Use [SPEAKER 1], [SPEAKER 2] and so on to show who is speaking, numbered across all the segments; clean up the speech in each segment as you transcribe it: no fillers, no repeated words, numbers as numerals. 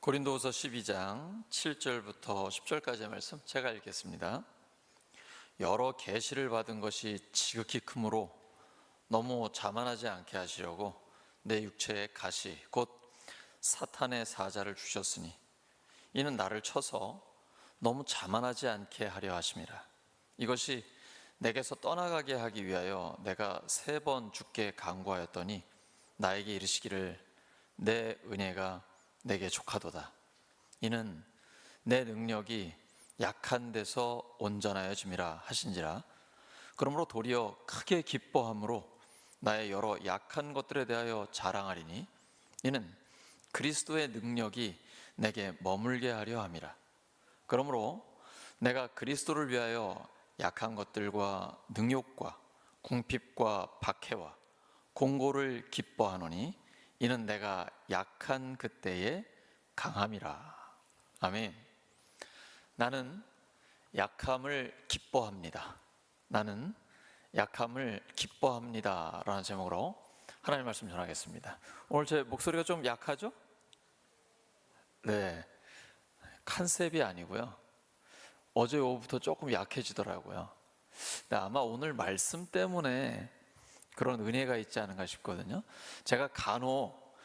[SPEAKER 1] 고린도후서 12장 7절부터 10절까지의 말씀 제가 읽겠습니다. 여러 계시를 받은 것이 지극히 크므로 너무 자만하지 않게 하시려고 내 육체에 가시 곧 사탄의 사자를 주셨으니 이는 나를 쳐서 너무 자만하지 않게 하려 하심이라. 이것이 내게서 떠나가게 하기 위하여 내가 3번 주께 간구하였더니 나에게 이르시기를 내 은혜가 내게 족하도다. 이는 내 능력이 약한 데서 온전하여짐이라 하신지라. 그러므로 도리어 크게 기뻐함으로 나의 여러 약한 것들에 대하여 자랑하리니 이는 그리스도의 능력이 내게 머물게 하려 함이라. 그러므로 내가 그리스도를 위하여 약한 것들과 능욕과 궁핍과 박해와 공고를 기뻐하노니 이는 내가 약한 그때의 강함이라. 아멘. 나는 약함을 기뻐합니다. 나는 약함을 기뻐합니다 라는 제목으로 하나님 말씀 전하겠습니다. 오늘 제 목소리가 좀 약하죠? 네, 컨셉이 아니고요, 어제 오후부터 조금 약해지더라고요. 아마 오늘 말씀 때문에 그런 은혜가 있지 않은가 싶거든요. 제가 간혹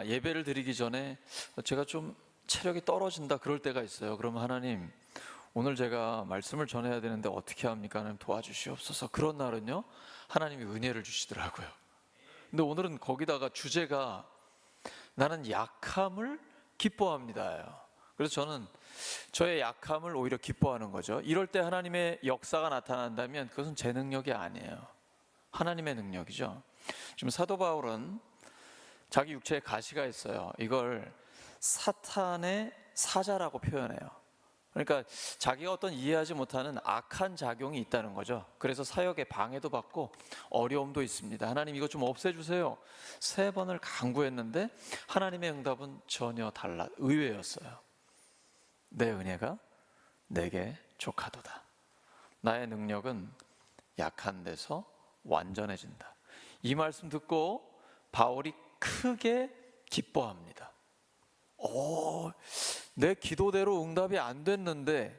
[SPEAKER 1] 예배를 드리기 전에 제가 좀 체력이 떨어진다 그럴 때가 있어요. 그러면 하나님, 오늘 제가 말씀을 전해야 되는데 어떻게 합니까? 하나님 도와주시옵소서. 그런 날은요, 하나님이 은혜를 주시더라고요. 근데 오늘은 거기다가 주제가 나는 약함을 기뻐합니다예요. 그래서 저는 저의 약함을 오히려 기뻐하는 거죠. 이럴 때 하나님의 역사가 나타난다면 그것은 제 능력이 아니에요. 하나님의 능력이죠. 지금 사도 바울은 자기 육체에 가시가 있어요. 이걸 사탄의 사자라고 표현해요. 그러니까 자기가 어떤 이해하지 못하는 악한 작용이 있다는 거죠. 그래서 사역에 방해도 받고 어려움도 있습니다. 하나님, 이거 좀 없애주세요. 3번을 간구했는데 하나님의 응답은 전혀 의외였어요. 내 은혜가 내게 족하도다. 나의 능력은 약한 데서 완전해진다. 이 말씀 듣고 바울이 크게 기뻐합니다. 내 기도대로 응답이 안 됐는데,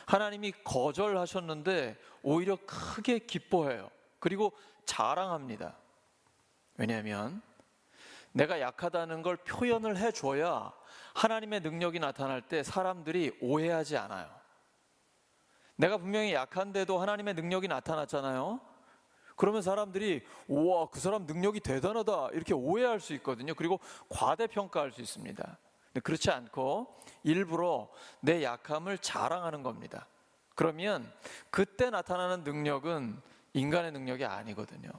[SPEAKER 1] 하나님이 거절하셨는데 오히려 크게 기뻐해요. 그리고 자랑합니다. 왜냐하면 내가 약하다는 걸 표현을 해줘야 하나님의 능력이 나타날 때 사람들이 오해하지 않아요. 내가 분명히 약한데도 하나님의 능력이 나타났잖아요. 그러면 사람들이 우와, 그 사람 능력이 대단하다 이렇게 오해할 수 있거든요. 그리고 과대평가할 수 있습니다. 근데 그렇지 않고 일부러 내 약함을 자랑하는 겁니다. 그러면 그때 나타나는 능력은 인간의 능력이 아니거든요.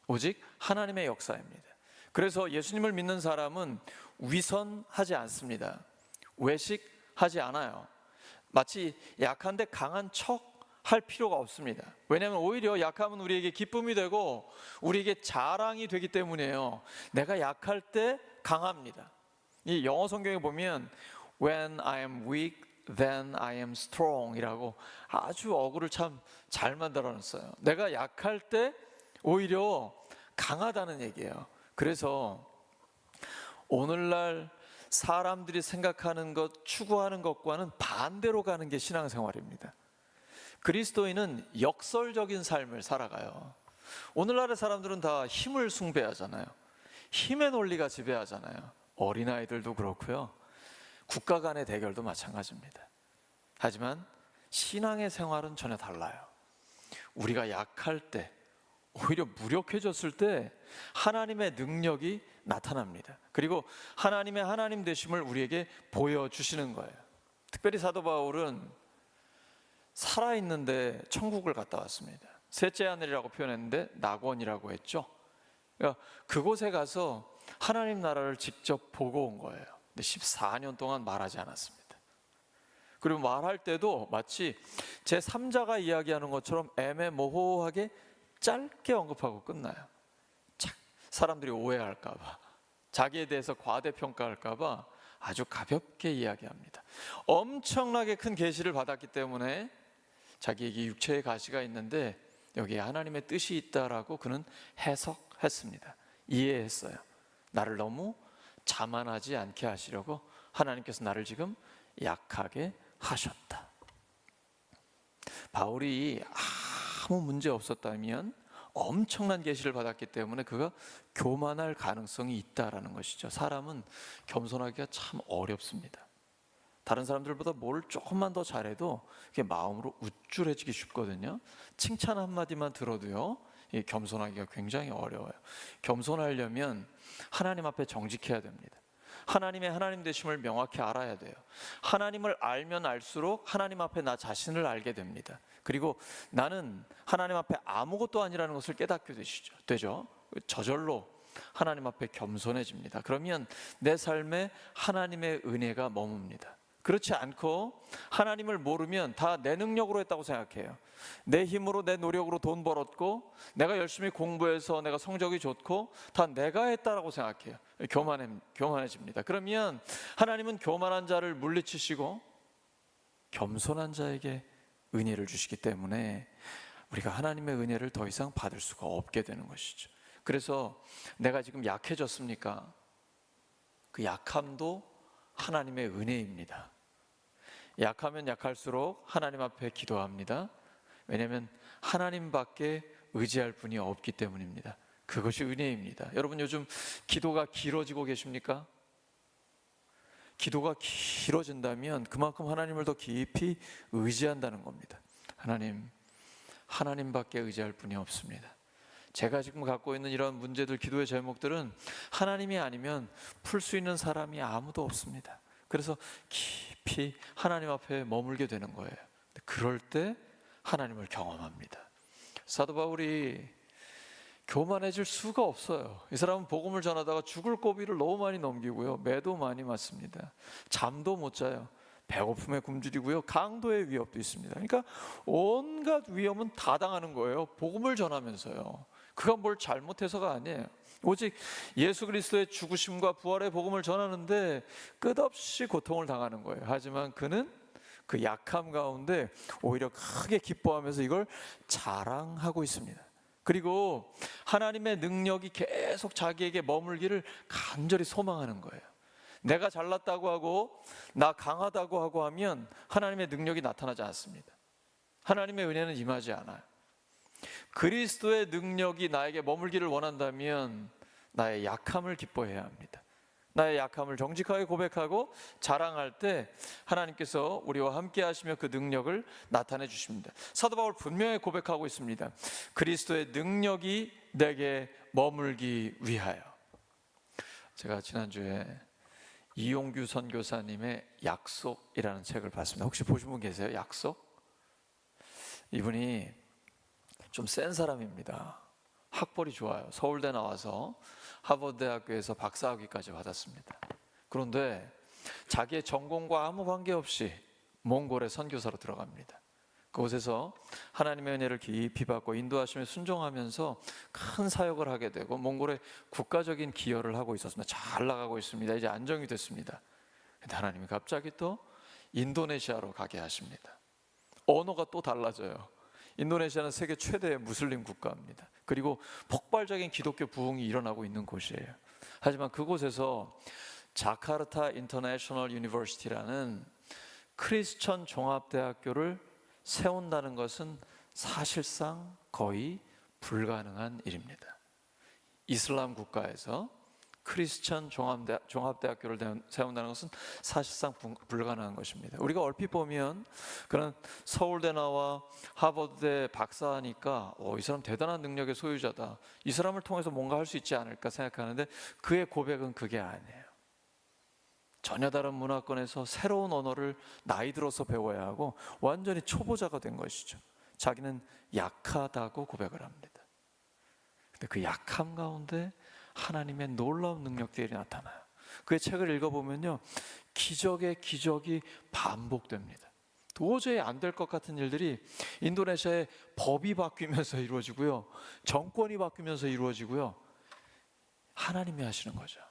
[SPEAKER 1] 오직 하나님의 역사입니다. 그래서 예수님을 믿는 사람은 위선하지 않습니다. 외식하지 않아요. 마치 약한데 강한 척 할 필요가 없습니다. 왜냐하면 오히려 약함은 우리에게 기쁨이 되고 우리에게 자랑이 되기 때문이에요. 내가 약할 때 강합니다. 이 영어 성경에 보면 When I am weak, then I am strong 이라고 아주 어구를 참 잘 만들어놨어요. 내가 약할 때 오히려 강하다는 얘기예요. 그래서 오늘날 사람들이 생각하는 것, 추구하는 것과는 반대로 가는 게 신앙생활입니다. 그리스도인은 역설적인 삶을 살아가요. 오늘날의 사람들은 다 힘을 숭배하잖아요. 힘의 논리가 지배하잖아요. 어린아이들도 그렇고요, 국가 간의 대결도 마찬가지입니다. 하지만 신앙의 생활은 전혀 달라요. 우리가 약할 때, 오히려 무력해졌을 때 하나님의 능력이 나타납니다. 그리고 하나님의 하나님 되심을 우리에게 보여주시는 거예요. 특별히 사도 바울은 살아있는데 천국을 갔다 왔습니다. 셋째 하늘이라고 표현했는데 낙원이라고 했죠. 그러니까 그곳에 가서 하나님 나라를 직접 보고 온 거예요. 근데 14년 동안 말하지 않았습니다. 그리고 말할 때도 마치 제3자가 이야기하는 것처럼 애매모호하게 짧게 언급하고 끝나요. 사람들이 오해할까 봐, 자기에 대해서 과대평가할까 봐 아주 가볍게 이야기합니다. 엄청나게 큰 계시를 받았기 때문에 자기에게 육체의 가시가 있는데 여기에 하나님의 뜻이 있다라고 그는 해석했습니다. 이해했어요. 나를 너무 자만하지 않게 하시려고 하나님께서 나를 지금 약하게 하셨다. 바울이 아무 문제 없었다면 엄청난 계시를 받았기 때문에 그가 교만할 가능성이 있다라는 것이죠. 사람은 겸손하기가 참 어렵습니다. 다른 사람들보다 뭘 조금만 더 잘해도 그게 마음으로 우쭐해지기 쉽거든요. 칭찬 한마디만 들어도요, 겸손하기가 굉장히 어려워요. 겸손하려면 하나님 앞에 정직해야 됩니다. 하나님의 하나님 되심을 명확히 알아야 돼요. 하나님을 알면 알수록 하나님 앞에 나 자신을 알게 됩니다. 그리고 나는 하나님 앞에 아무것도 아니라는 것을 깨닫게 되죠. 저절로 하나님 앞에 겸손해집니다. 그러면 내 삶에 하나님의 은혜가 머뭅니다. 그렇지 않고 하나님을 모르면 다 내 능력으로 했다고 생각해요. 내 힘으로, 내 노력으로 돈 벌었고, 내가 열심히 공부해서 내가 성적이 좋고 다 내가 했다라고 생각해요. 교만해집니다. 그러면 하나님은 교만한 자를 물리치시고 겸손한 자에게 은혜를 주시기 때문에 우리가 하나님의 은혜를 더 이상 받을 수가 없게 되는 것이죠. 그래서 내가 지금 약해졌습니까? 그 약함도 하나님의 은혜입니다. 약하면 약할수록 하나님 앞에 기도합니다. 왜냐하면 하나님밖에 의지할 분이 없기 때문입니다. 그것이 은혜입니다. 여러분, 요즘 기도가 길어지고 계십니까? 기도가 길어진다면 그만큼 하나님을 더 깊이 의지한다는 겁니다. 하나님밖에 의지할 분이 없습니다. 제가 지금 갖고 있는 이런 문제들, 기도의 제목들은 하나님이 아니면 풀 수 있는 사람이 아무도 없습니다. 그래서 깊이 하나님 앞에 머물게 되는 거예요. 그럴 때 하나님을 경험합니다. 사도 바울이 교만해질 수가 없어요. 이 사람은 복음을 전하다가 죽을 고비를 너무 많이 넘기고요, 매도 많이 맞습니다. 잠도 못 자요. 배고픔에 굶주리고요, 강도의 위협도 있습니다. 그러니까 온갖 위험은 다 당하는 거예요. 복음을 전하면서요. 그가 뭘 잘못해서가 아니에요. 오직 예수 그리스도의 죽으심과 부활의 복음을 전하는데 끝없이 고통을 당하는 거예요. 하지만 그는 그 약함 가운데 오히려 크게 기뻐하면서 이걸 자랑하고 있습니다. 그리고 하나님의 능력이 계속 자기에게 머물기를 간절히 소망하는 거예요. 내가 잘났다고 하고 나 강하다고 하고 하면 하나님의 능력이 나타나지 않습니다. 하나님의 은혜는 임하지 않아요. 그리스도의 능력이 나에게 머물기를 원한다면 나의 약함을 기뻐해야 합니다. 나의 약함을 정직하게 고백하고 자랑할 때 하나님께서 우리와 함께 하시며 그 능력을 나타내 주십니다. 사도 바울 분명히 고백하고 있습니다. 그리스도의 능력이 내게 머물기 위하여. 제가 지난주에 이용규 선교사님의 약속이라는 책을 봤습니다. 혹시 보신 분 계세요? 약속? 이분이 좀 센 사람입니다. 학벌이 좋아요. 서울대 나와서 하버드대학교에서 박사학위까지 받았습니다. 그런데 자기의 전공과 아무 관계없이 몽골에 선교사로 들어갑니다. 그곳에서 하나님의 은혜를 깊이 받고 인도하심에 순종하면서 큰 사역을 하게 되고 몽골에 국가적인 기여를 하고 있었습니다. 잘 나가고 있습니다. 이제 안정이 됐습니다. 근데 하나님이 갑자기 또 인도네시아로 가게 하십니다. 언어가 또 달라져요. 인도네시아는 세계 최대의 무슬림 국가입니다. 그리고 폭발적인 기독교 부흥이 일어나고 있는 곳이에요. 하지만 그곳에서 자카르타 인터내셔널 유니버시티라는 크리스천 종합대학교를 세운다는 것은 사실상 거의 불가능한 일입니다. 이슬람 국가에서 크리스천 종합대학교를 세운다는 것은 사실상 불가능한 것입니다. 우리가 얼핏 보면 그런 서울대 나와 하버드대 박사니까 이 사람 대단한 능력의 소유자다, 이 사람을 통해서 뭔가 할 수 있지 않을까 생각하는데 그의 고백은 그게 아니에요. 전혀 다른 문화권에서 새로운 언어를 나이 들어서 배워야 하고 완전히 초보자가 된 것이죠. 자기는 약하다고 고백을 합니다. 근데 그 약함 가운데 하나님의 놀라운 능력들이 나타나요. 그의 책을 읽어보면요, 기적의 기적이 반복됩니다. 도저히 안 될 것 같은 일들이 인도네시아의 법이 바뀌면서 이루어지고요, 정권이 바뀌면서 이루어지고요, 하나님이 하시는 거죠.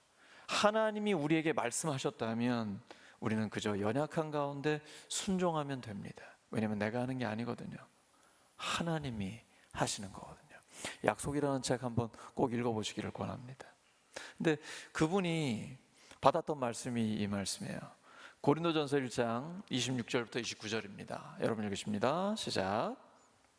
[SPEAKER 1] 하나님이 우리에게 말씀하셨다면 우리는 그저 연약한 가운데 순종하면 됩니다. 왜냐하면 내가 하는 게 아니거든요. 하나님이 하시는 거거든요. 약속이라는 책 한번 꼭 읽어보시기를 권합니다. 근데 그분이 받았던 말씀이 이 말씀이에요. 고린도전서 1장 26절부터 29절입니다. 여러분 읽으십니다. 시작.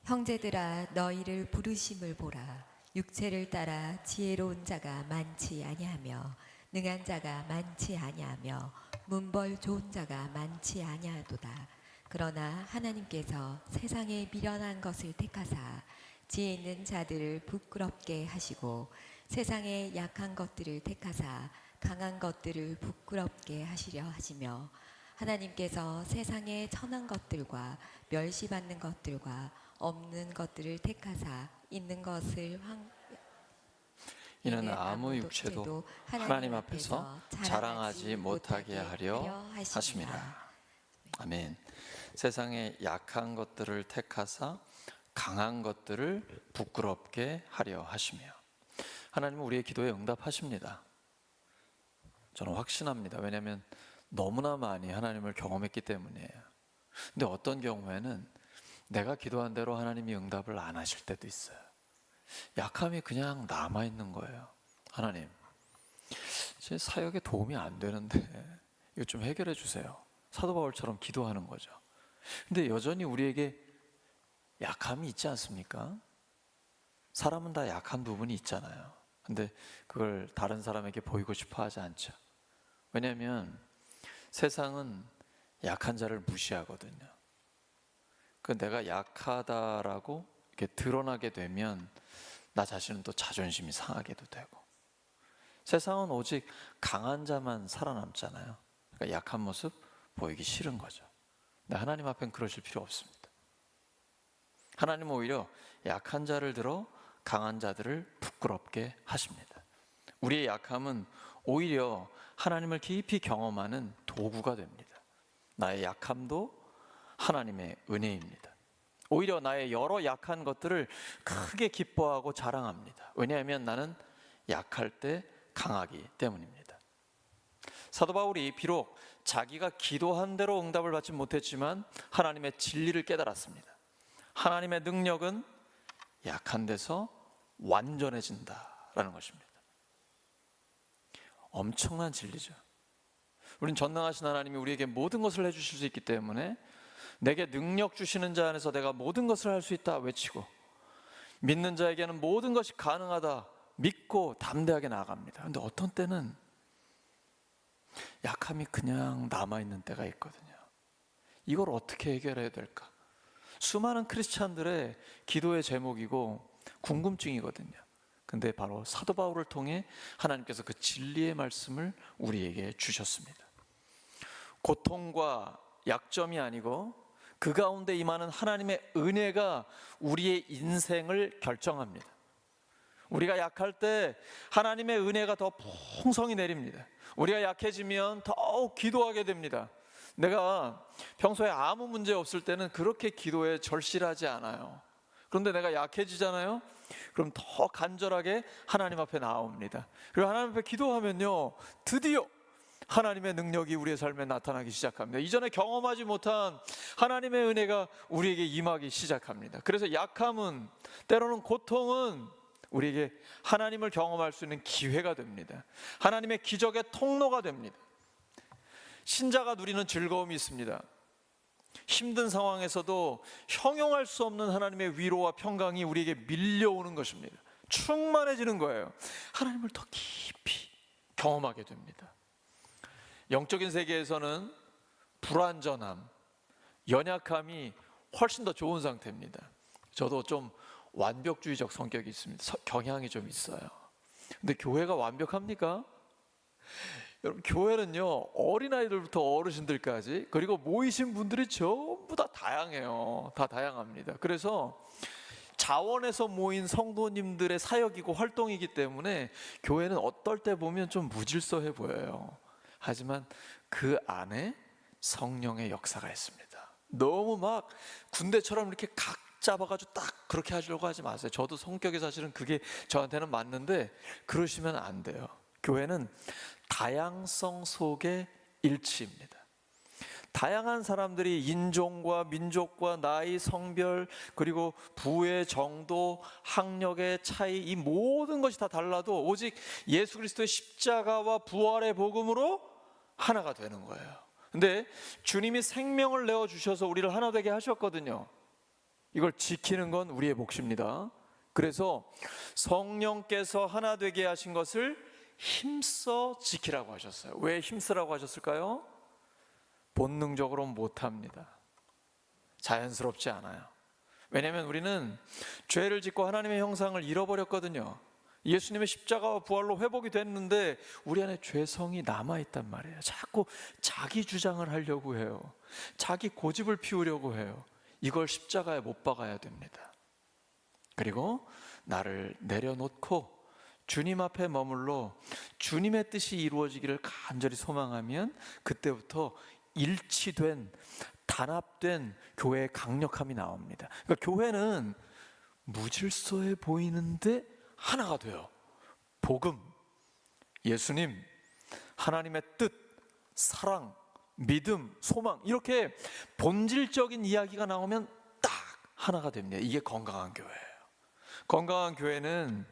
[SPEAKER 2] 형제들아 너희를 부르심을 보라. 육체를 따라 지혜로운 자가 많지 아니하며 능한 자가 많지 아니하며 문벌 좋은 자가 많지 아니하도다. 그러나 하나님께서 세상에 미련한 것을 택하사 지혜 있는 자들을 부끄럽게 하시고 세상에 약한 것들을 택하사 강한 것들을 부끄럽게 하시려 하시며 하나님께서 세상에 천한 것들과 멸시받는 것들과 없는 것들을 택하사 있는 것을
[SPEAKER 1] 이는 아무 육체도 하나님 앞에서 자랑하지 못하게 하려 하심이라. 아멘. 세상에 약한 것들을 택하사 강한 것들을 부끄럽게 하려 하시며, 하나님은 우리의 기도에 응답하십니다. 저는 확신합니다. 왜냐하면 너무나 많이 하나님을 경험했기 때문이에요. 근데 어떤 경우에는 내가 기도한 대로 하나님이 응답을 안 하실 때도 있어요. 약함이 그냥 남아있는 거예요. 하나님, 제 사역에 도움이 안 되는데 이거 좀 해결해 주세요. 사도 바울처럼 기도하는 거죠. 근데 여전히 우리에게 약함이 있지 않습니까? 사람은 다 약한 부분이 있잖아요. 근데 그걸 다른 사람에게 보이고 싶어 하지 않죠. 왜냐하면 세상은 약한 자를 무시하거든요. 그 내가 약하다라고 이렇게 드러나게 되면 나 자신은 또 자존심이 상하게도 되고, 세상은 오직 강한 자만 살아남잖아요. 그러니까 약한 모습 보이기 싫은 거죠. 근데 하나님 앞엔 그러실 필요 없습니다. 하나님은 오히려 약한 자를 들어 강한 자들을 부끄럽게 하십니다. 우리의 약함은 오히려 하나님을 깊이 경험하는 도구가 됩니다. 나의 약함도 하나님의 은혜입니다. 오히려 나의 여러 약한 것들을 크게 기뻐하고 자랑합니다. 왜냐하면 나는 약할 때 강하기 때문입니다. 사도 바울이 비록 자기가 기도한 대로 응답을 받지 못했지만 하나님의 진리를 깨달았습니다. 하나님의 능력은 약한 데서 완전해진다라는 것입니다. 엄청난 진리죠. 우린 전능하신 하나님이 우리에게 모든 것을 해주실 수 있기 때문에 내게 능력 주시는 자 안에서 내가 모든 것을 할 수 있다 외치고, 믿는 자에게는 모든 것이 가능하다 믿고 담대하게 나아갑니다. 그런데 어떤 때는 약함이 그냥 남아있는 때가 있거든요. 이걸 어떻게 해결해야 될까? 수많은 크리스찬들의 기도의 제목이고 궁금증이거든요. 근데 바로 사도 바울을 통해 하나님께서 그 진리의 말씀을 우리에게 주셨습니다. 고통과 약점이 아니고 그 가운데 임하는 하나님의 은혜가 우리의 인생을 결정합니다. 우리가 약할 때 하나님의 은혜가 더 풍성히 내립니다. 우리가 약해지면 더욱 기도하게 됩니다. 내가 평소에 아무 문제 없을 때는 그렇게 기도에 절실하지 않아요. 그런데 내가 약해지잖아요. 그럼 더 간절하게 하나님 앞에 나옵니다. 그리고 하나님 앞에 기도하면요, 드디어 하나님의 능력이 우리의 삶에 나타나기 시작합니다. 이전에 경험하지 못한 하나님의 은혜가 우리에게 임하기 시작합니다. 그래서 약함은, 때로는 고통은 우리에게 하나님을 경험할 수 있는 기회가 됩니다. 하나님의 기적의 통로가 됩니다. 신자가 누리는 즐거움이 있습니다. 힘든 상황에서도 형용할 수 없는 하나님의 위로와 평강이 우리에게 밀려오는 것입니다. 충만해지는 거예요. 하나님을 더 깊이 경험하게 됩니다. 영적인 세계에서는 불완전함, 연약함이 훨씬 더 좋은 상태입니다. 저도 좀 완벽주의적 성격이 있습니다. 경향이 좀 있어요. 근데 교회가 완벽합니까? 여러분, 교회는요, 어린아이들부터 어르신들까지, 그리고 모이신 분들이 전부 다 다양해요. 다 다양합니다. 그래서 자원에서 모인 성도님들의 사역이고 활동이기 때문에 교회는 어떨 때 보면 좀 무질서해 보여요. 하지만 그 안에 성령의 역사가 있습니다. 너무 막 군대처럼 이렇게 각 잡아가지고 딱 그렇게 하려고 하지 마세요. 저도 성격이 사실은 그게 저한테는 맞는데 그러시면 안 돼요. 교회는 다양성 속의 일치입니다. 다양한 사람들이 인종과 민족과 나이, 성별, 그리고 부의 정도, 학력의 차이, 이 모든 것이 다 달라도 오직 예수 그리스도의 십자가와 부활의 복음으로 하나가 되는 거예요. 근데 주님이 생명을 내어주셔서 우리를 하나 되게 하셨거든요. 이걸 지키는 건 우리의 몫입니다. 그래서 성령께서 하나 되게 하신 것을 힘써 지키라고 하셨어요. 왜 힘쓰라고 하셨을까요? 본능적으로 못합니다. 자연스럽지 않아요. 왜냐하면 우리는 죄를 짓고 하나님의 형상을 잃어버렸거든요. 예수님의 십자가와 부활로 회복이 됐는데 우리 안에 죄성이 남아있단 말이에요. 자꾸 자기 주장을 하려고 해요. 자기 고집을 피우려고 해요. 이걸 십자가에 못 박아야 됩니다. 그리고 나를 내려놓고 주님 앞에 머물러 주님의 뜻이 이루어지기를 간절히 소망하면 그때부터 일치된, 단합된 교회의 강력함이 나옵니다. 그러니까 교회는 무질서해 보이는데 하나가 돼요. 복음, 예수님, 하나님의 뜻, 사랑, 믿음, 소망, 이렇게 본질적인 이야기가 나오면 딱 하나가 됩니다. 이게 건강한 교회예요. 건강한 교회는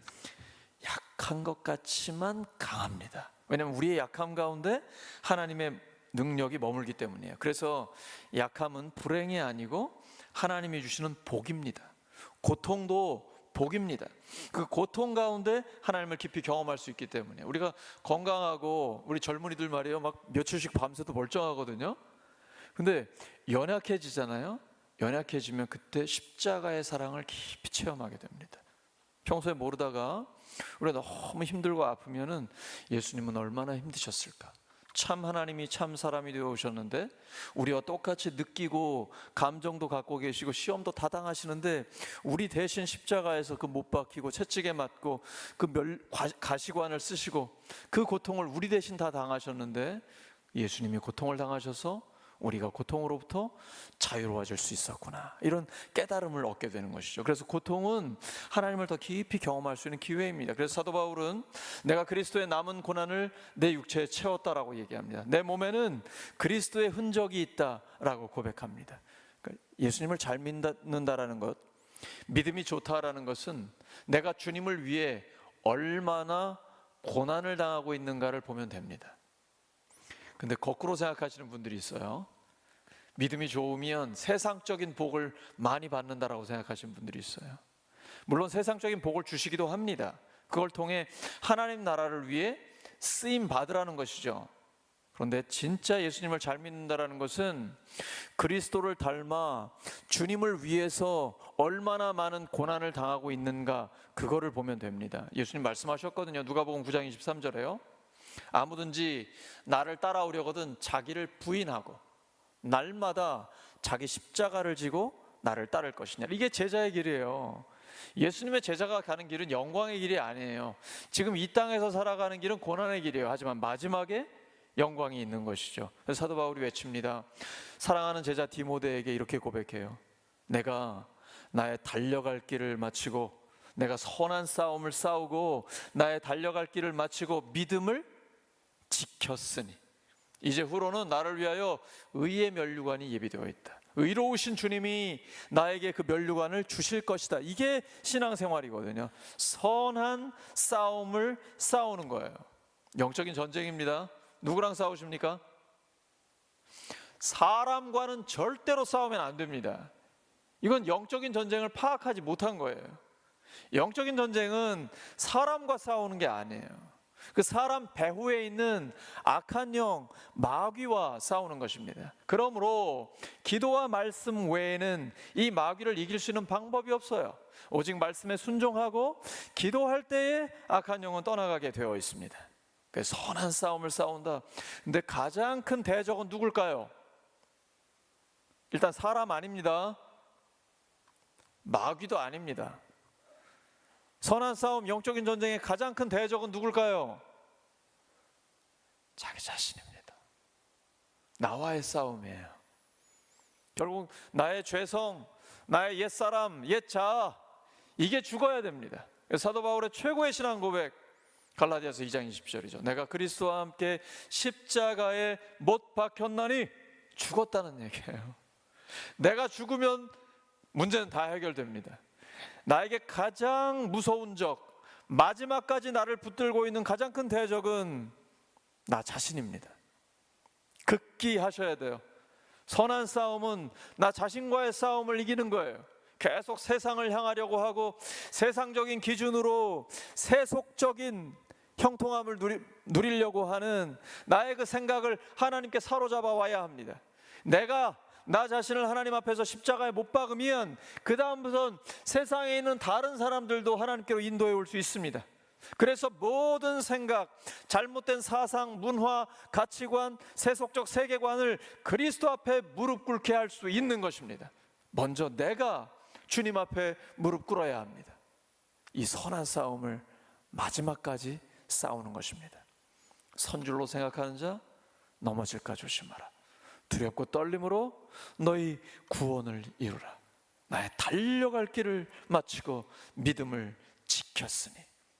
[SPEAKER 1] 약한 것 같지만 강합니다. 왜냐하면 우리의 약함 가운데 하나님의 능력이 머물기 때문이에요. 그래서 약함은 불행이 아니고 하나님이 주시는 복입니다. 고통도 복입니다. 그 고통 가운데 하나님을 깊이 경험할 수 있기 때문에 우리가 건강하고 우리 젊은이들 말이에요, 막 며칠씩 밤새도 멀쩡하거든요. 근데 연약해지잖아요. 연약해지면 그때 십자가의 사랑을 깊이 체험하게 됩니다. 평소에 모르다가 우리가 너무 힘들고 아프면은 예수님은 얼마나 힘드셨을까? 참 하나님이 참 사람이 되어 오셨는데 우리와 똑같이 느끼고 감정도 갖고 계시고 시험도 다 당하시는데 우리 대신 십자가에서 그 못 박히고 채찍에 맞고 그 가시관을 쓰시고 그 고통을 우리 대신 다 당하셨는데 예수님이 고통을 당하셔서 우리가 고통으로부터 자유로워질 수 있었구나, 이런 깨달음을 얻게 되는 것이죠. 그래서 고통은 하나님을 더 깊이 경험할 수 있는 기회입니다. 그래서 사도 바울은 내가 그리스도의 남은 고난을 내 육체에 채웠다라고 얘기합니다. 내 몸에는 그리스도의 흔적이 있다라고 고백합니다. 그러니까 예수님을 잘 믿는다라는 것, 믿음이 좋다라는 것은 내가 주님을 위해 얼마나 고난을 당하고 있는가를 보면 됩니다. 근데 거꾸로 생각하시는 분들이 있어요. 믿음이 좋으면 세상적인 복을 많이 받는다라고 생각하시는 분들이 있어요. 물론 세상적인 복을 주시기도 합니다. 그걸 통해 하나님 나라를 위해 쓰임 받으라는 것이죠. 그런데 진짜 예수님을 잘 믿는다라는 것은 그리스도를 닮아 주님을 위해서 얼마나 많은 고난을 당하고 있는가, 그거를 보면 됩니다. 예수님 말씀하셨거든요. 누가복음 9장 23절에요. 아무든지 나를 따라오려거든 자기를 부인하고 날마다 자기 십자가를 지고 나를 따를 것이냐. 이게 제자의 길이에요. 예수님의 제자가 가는 길은 영광의 길이 아니에요. 지금 이 땅에서 살아가는 길은 고난의 길이에요. 하지만 마지막에 영광이 있는 것이죠. 그래서 사도 바울이 외칩니다. 사랑하는 제자 디모데에게 이렇게 고백해요. 내가 나의 달려갈 길을 마치고, 내가 선한 싸움을 싸우고 나의 달려갈 길을 마치고 믿음을 지켰으니 이제 후로는 나를 위하여 의의 면류관이 예비되어 있다. 의로우신 주님이 나에게 그 면류관을 주실 것이다. 이게 신앙생활이거든요. 선한 싸움을 싸우는 거예요. 영적인 전쟁입니다. 누구랑 싸우십니까? 사람과는 절대로 싸우면 안 됩니다. 이건 영적인 전쟁을 파악하지 못한 거예요. 영적인 전쟁은 사람과 싸우는 게 아니에요. 그 사람 배후에 있는 악한 영, 마귀와 싸우는 것입니다. 그러므로 기도와 말씀 외에는 이 마귀를 이길 수 있는 방법이 없어요. 오직 말씀에 순종하고 기도할 때에 악한 영은 떠나가게 되어 있습니다. 그래서 선한 싸움을 싸운다. 근데 가장 큰 대적은 누굴까요? 일단 사람 아닙니다. 마귀도 아닙니다. 선한 싸움, 영적인 전쟁의 가장 큰 대적은 누굴까요? 자기 자신입니다. 나와의 싸움이에요. 결국 나의 죄성, 나의 옛사람, 옛자아, 이게 죽어야 됩니다. 사도 바울의 최고의 신앙 고백, 갈라디아서 2장 20절이죠. 내가 그리스도와 함께 십자가에 못 박혔나니 죽었다는 얘기예요. 내가 죽으면 문제는 다 해결됩니다. 나에게 가장 무서운 적, 마지막까지 나를 붙들고 있는 가장 큰 대적은 나 자신입니다. 극기 하셔야 돼요. 선한 싸움은 나 자신과의 싸움을 이기는 거예요. 계속 세상을 향하려고 하고 세상적인 기준으로 세속적인 형통함을 누리려고 하는 나의 그 생각을 하나님께 사로잡아 와야 합니다. 내가 나 자신을 하나님 앞에서 십자가에 못 박으면 그 다음부터는 세상에 있는 다른 사람들도 하나님께로 인도해 올 수 있습니다. 그래서 모든 생각, 잘못된 사상, 문화, 가치관, 세속적 세계관을 그리스도 앞에 무릎 꿇게 할 수 있는 것입니다. 먼저 내가 주님 앞에 무릎 꿇어야 합니다. 이 선한 싸움을 마지막까지 싸우는 것입니다. 선줄로 생각하는 자 넘어질까 조심하라. 두렵고 떨림으로 너희 구원을 이루라. 나의 달려갈 길을 마치고 믿음을 지켰으니.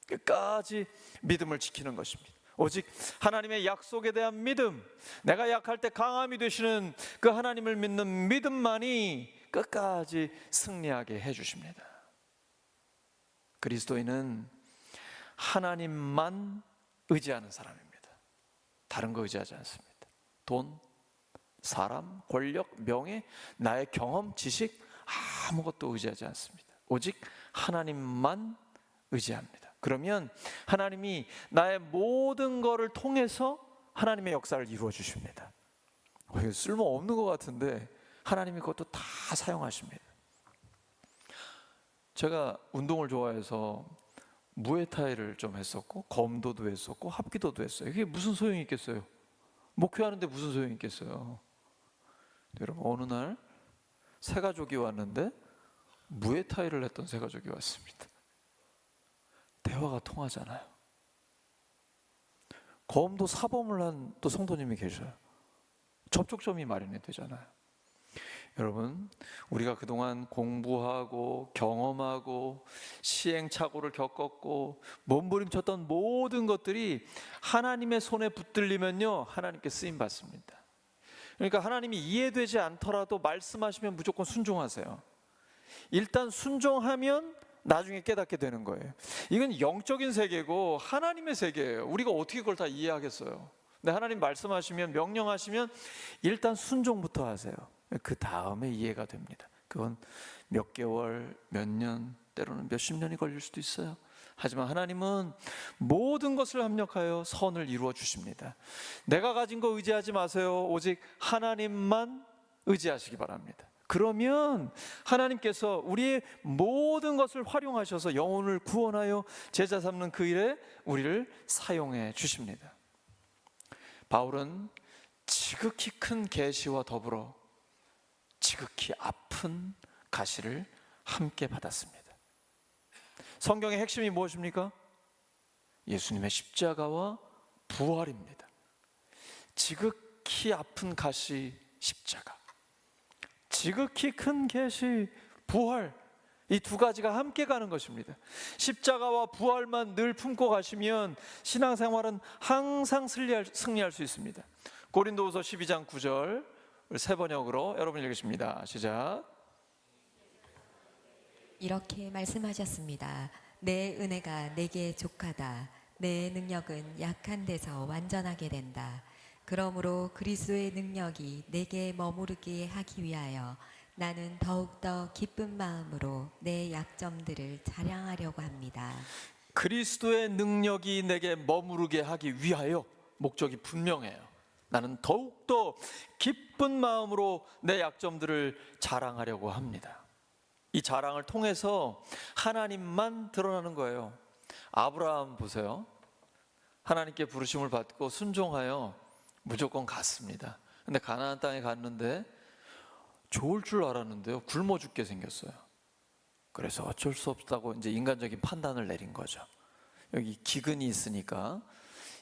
[SPEAKER 1] 끝까지 믿음을 지키는 것입니다. 오직 하나님의 약속에 대한 믿음, 내가 약할 때 강함이 되시는 그 하나님을 믿는 믿음만이 끝까지 승리하게 해주십니다. 그리스도인은 하나님만 의지하는 사람입니다. 다른 거 의지하지 않습니다. 돈, 사람, 권력, 명예, 나의 경험, 지식 아무것도 의지하지 않습니다. 오직 하나님만 의지합니다. 그러면 하나님이 나의 모든 것을 통해서 하나님의 역사를 이루어 주십니다. 이거 쓸모없는 것 같은데 하나님이 그것도 다 사용하십니다. 제가 운동을 좋아해서 무에타이를 좀 했었고 검도도 했었고 합기도도 했어요. 이게 무슨 소용이 있겠어요? 목회하는데 무슨 소용이 있겠어요? 여러분, 어느 날 새 가족이 왔는데 무에타이를 했던 새 가족이 왔습니다. 대화가 통하잖아요. 검도 사범을 한 또 성도님이 계셔요. 접촉점이 마련이 되잖아요. 여러분, 우리가 그동안 공부하고 경험하고 시행착오를 겪었고 몸부림쳤던 모든 것들이 하나님의 손에 붙들리면요, 하나님께 쓰임 받습니다. 그러니까 하나님이 이해되지 않더라도 말씀하시면 무조건 순종하세요. 일단 순종하면 나중에 깨닫게 되는 거예요. 이건 영적인 세계고 하나님의 세계예요. 우리가 어떻게 그걸 다 이해하겠어요? 근데 하나님 말씀하시면, 명령하시면 일단 순종부터 하세요. 그 다음에 이해가 됩니다. 그건 몇 개월, 몇 년, 때로는 몇십 년이 걸릴 수도 있어요. 하지만 하나님은 모든 것을 합력하여 선을 이루어 주십니다. 내가 가진 거 의지하지 마세요. 오직 하나님만 의지하시기 바랍니다. 그러면 하나님께서 우리의 모든 것을 활용하셔서 영혼을 구원하여 제자 삼는 그 일에 우리를 사용해 주십니다. 바울은 지극히 큰 계시와 더불어 지극히 아픈 가시를 함께 받았습니다. 성경의 핵심이 무엇입니까? 예수님의 십자가와 부활입니다. 지극히 아픈 가시, 십자가, 지극히 큰 계시, 부활, 이 두 가지가 함께 가는 것입니다. 십자가와 부활만 늘 품고 가시면 신앙생활은 항상 승리할 수 있습니다. 고린도후서 12장 9절 세 번역으로 여러분 읽으십니다. 시작.
[SPEAKER 2] 이렇게 말씀하셨습니다. 내 은혜가 내게 족하다. 내 능력은 약한 데서 완전하게 된다. 그러므로 그리스도의 능력이 내게 머무르게 하기 위하여 나는 더욱더 기쁜 마음으로 내 약점들을 자랑하려고 합니다.
[SPEAKER 1] 그리스도의 능력이 내게 머무르게 하기 위하여, 목적이 분명해요. 나는 더욱더 기쁜 마음으로 내 약점들을 자랑하려고 합니다. 이 자랑을 통해서 하나님만 드러나는 거예요. 아브라함 보세요. 하나님께 부르심을 받고 순종하여 무조건 갔습니다. 근데 가나안 땅에 갔는데 좋을 줄 알았는데요, 굶어 죽게 생겼어요. 그래서 어쩔 수 없다고 이제 인간적인 판단을 내린 거죠. 여기 기근이 있으니까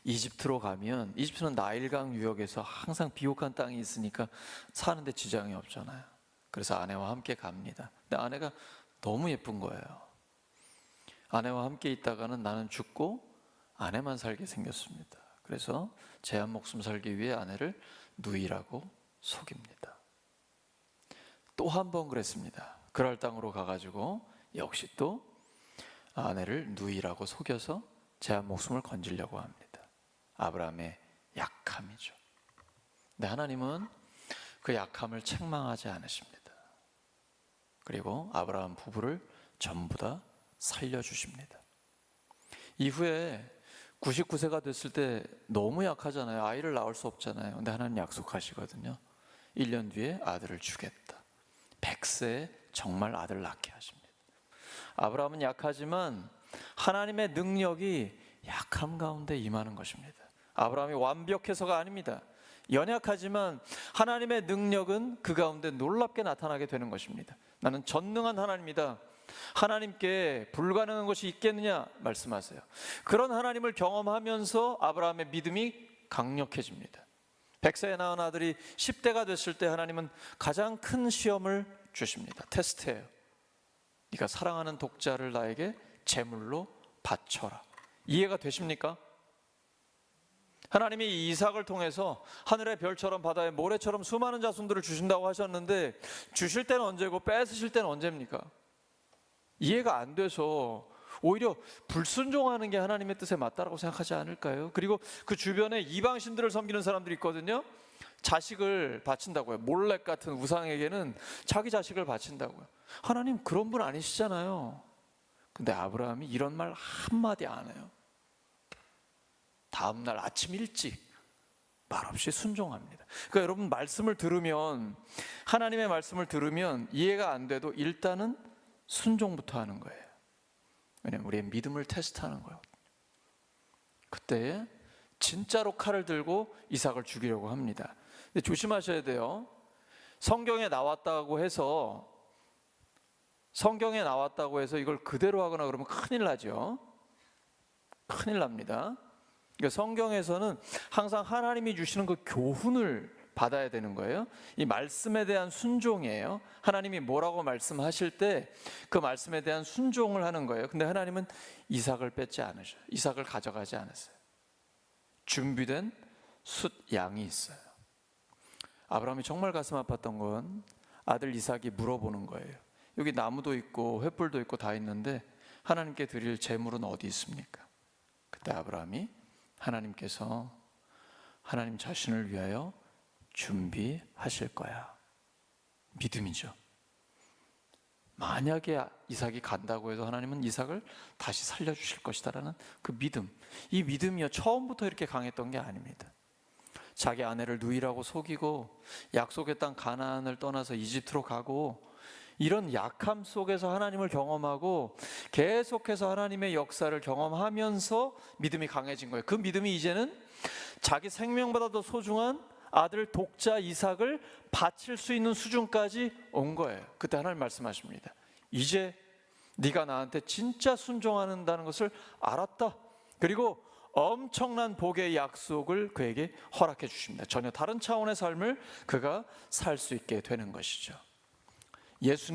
[SPEAKER 1] 이집트로 가면, 이집트는 나일강 유역에서 항상 비옥한 땅이 있으니까 사는데 지장이 없잖아요. 그래서 아내와 함께 갑니다. 근데 아내가 너무 예쁜 거예요. 아내와 함께 있다가는 나는 죽고 아내만 살게 생겼습니다. 그래서 제 한 목숨 살기 위해 아내를 누이라고 속입니다. 또 한 번 그랬습니다. 그랄 땅으로 가가지고 역시 또 아내를 누이라고 속여서 제 목숨을 건지려고 합니다. 아브라함의 약함이죠. 근데 하나님은 그 약함을 책망하지 않으십니다. 그리고 아브라함 부부를 전부 다 살려주십니다. 이후에 99세가 됐을 때 너무 약하잖아요. 아이를 낳을 수 없잖아요. 근데 하나님 약속하시거든요. 1년 뒤에 아들을 주겠다. 100세에 정말 아들 낳게 하십니다. 아브라함은 약하지만 하나님의 능력이 약함 가운데 임하는 것입니다. 아브라함이 완벽해서가 아닙니다. 연약하지만 하나님의 능력은 그 가운데 놀랍게 나타나게 되는 것입니다. 나는 전능한 하나님이다. 하나님께 불가능한 것이 있겠느냐 말씀하세요. 그런 하나님을 경험하면서 아브라함의 믿음이 강력해집니다. 100세에 낳은 아들이 10대가 됐을 때 하나님은 가장 큰 시험을 주십니다. 테스트예요. 네가 사랑하는 독자를 나에게 제물로 바쳐라. 이해가 되십니까? 하나님이 이 이삭을 통해서 하늘의 별처럼 바다의 모래처럼 수많은 자손들을 주신다고 하셨는데 주실 때는 언제고 뺏으실 때는 언제입니까? 이해가 안 돼서 오히려 불순종하는 게 하나님의 뜻에 맞다라고 생각하지 않을까요? 그리고 그 주변에 이방신들을 섬기는 사람들이 있거든요. 자식을 바친다고요. 몰렉 같은 우상에게는 자기 자식을 바친다고요. 하나님 그런 분 아니시잖아요. 근데 아브라함이 이런 말 한마디 안 해요. 다음 날 아침 일찍 말없이 순종합니다. 그러니까 여러분 말씀을 들으면, 하나님의 말씀을 들으면 이해가 안 돼도 일단은 순종부터 하는 거예요. 왜냐하면 우리의 믿음을 테스트하는 거예요. 그때 진짜로 칼을 들고 이삭을 죽이려고 합니다. 근데 조심하셔야 돼요. 성경에 나왔다고 해서 이걸 그대로 하거나 그러면 큰일 나죠. 큰일 납니다. 그러니까 성경에서는 항상 하나님이 주시는 그 교훈을 받아야 되는 거예요. 이 말씀에 대한 순종이에요. 하나님이 뭐라고 말씀하실 때 그 말씀에 대한 순종을 하는 거예요. 근데 하나님은 이삭을 뺏지 않으셔요. 이삭을 가져가지 않았어요. 준비된 숫 양이 있어요. 아브라함이 정말 가슴 아팠던 건 아들 이삭이 물어보는 거예요. 여기 나무도 있고 횃불도 있고 다 있는데 하나님께 드릴 제물은 어디 있습니까? 그때 아브라함이 하나님께서 하나님 자신을 위하여 준비하실 거야. 믿음이죠. 만약에 이삭이 간다고 해도 하나님은 이삭을 다시 살려주실 것이다라는 그 믿음. 이 믿음이요 처음부터 이렇게 강했던 게 아닙니다. 자기 아내를 누이라고 속이고 약속의 땅 가나안을 떠나서 이집트로 가고 이런 약함 속에서 하나님을 경험하고 계속해서 하나님의 역사를 경험하면서 믿음이 강해진 거예요. 그 믿음이 이제는 자기 생명보다 더 소중한 아들 독자 이삭을 바칠 수 있는 수준까지 온 거예요. 그때 하나님 말씀하십니다. 이제 네가 나한테 진짜 순종한다는 것을 알았다. 그리고 엄청난 복의 약속을 그에게 허락해 주십니다. 전혀 다른 차원의 삶을 그가 살 수 있게 되는 것이죠. 예수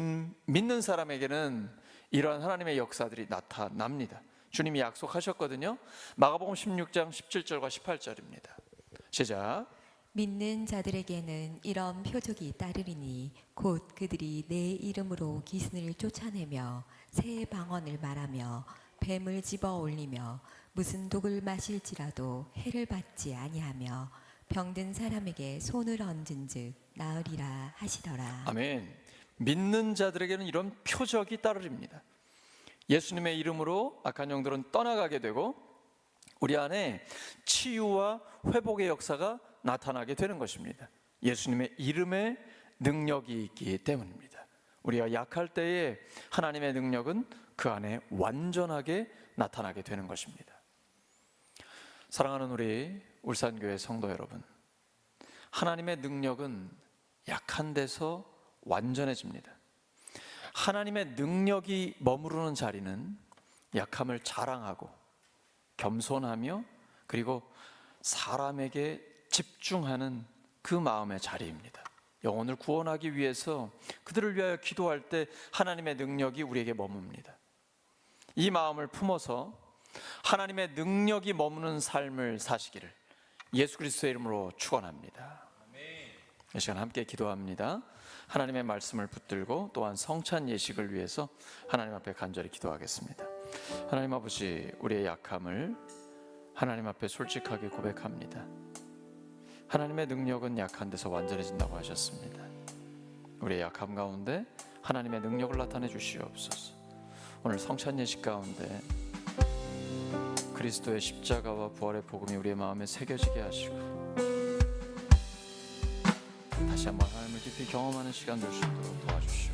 [SPEAKER 1] 믿는 사람에게는 이러한 하나님의 역사들이 나타납니다. 주님이 약속하셨거든요. 마가복음 16장 17절과 18절입니다. 시작.
[SPEAKER 2] 믿는 자들에게는 이런 표적이 따르리니 곧 그들이 내 이름으로 기근을 쫓아내며 새 방언을 말하며 뱀을 집어 올리며 무슨 독을 마실지라도 해를 받지 아니하며 병든 사람에게 손을 얹은즉 나으리라 하시더라.
[SPEAKER 1] 아멘. 믿는 자들에게는 이런 표적이 따르립니다. 예수님의 이름으로 악한 영들은 떠나가게 되고 우리 안에 치유와 회복의 역사가 나타나게 되는 것입니다. 예수님의 이름에 능력이 있기 때문입니다. 우리가 약할 때에 하나님의 능력은 그 안에 완전하게 나타나게 되는 것입니다. 사랑하는 우리 울산교회 성도 여러분, 하나님의 능력은 약한 데서 완전해집니다. 하나님의 능력이 머무르는 자리는 약함을 자랑하고 겸손하며 그리고 사람에게 집중하는 그 마음의 자리입니다. 영혼을 구원하기 위해서 그들을 위하여 기도할 때 하나님의 능력이 우리에게 머뭅니다. 이 마음을 품어서 하나님의 능력이 머무는 삶을 사시기를 예수 그리스도의 이름으로 축원합니다. 이 시간 함께 기도합니다. 하나님의 말씀을 붙들고 또한 성찬 예식을 위해서 하나님 앞에 간절히 기도하겠습니다. 하나님 아버지, 우리의 약함을 하나님 앞에 솔직하게 고백합니다. 하나님의 능력은 약한 데서 완전해진다고 하셨습니다. 우리의 약함 가운데 하나님의 능력을 나타내 주시옵소서. 오늘 성찬 예식 가운데 그리스도의 십자가와 부활의 복음이 우리의 마음에 새겨지게 하시고 다시 한번 하나님을 깊이 경험하는 시간 될 수 있도록 도와주시옵소서.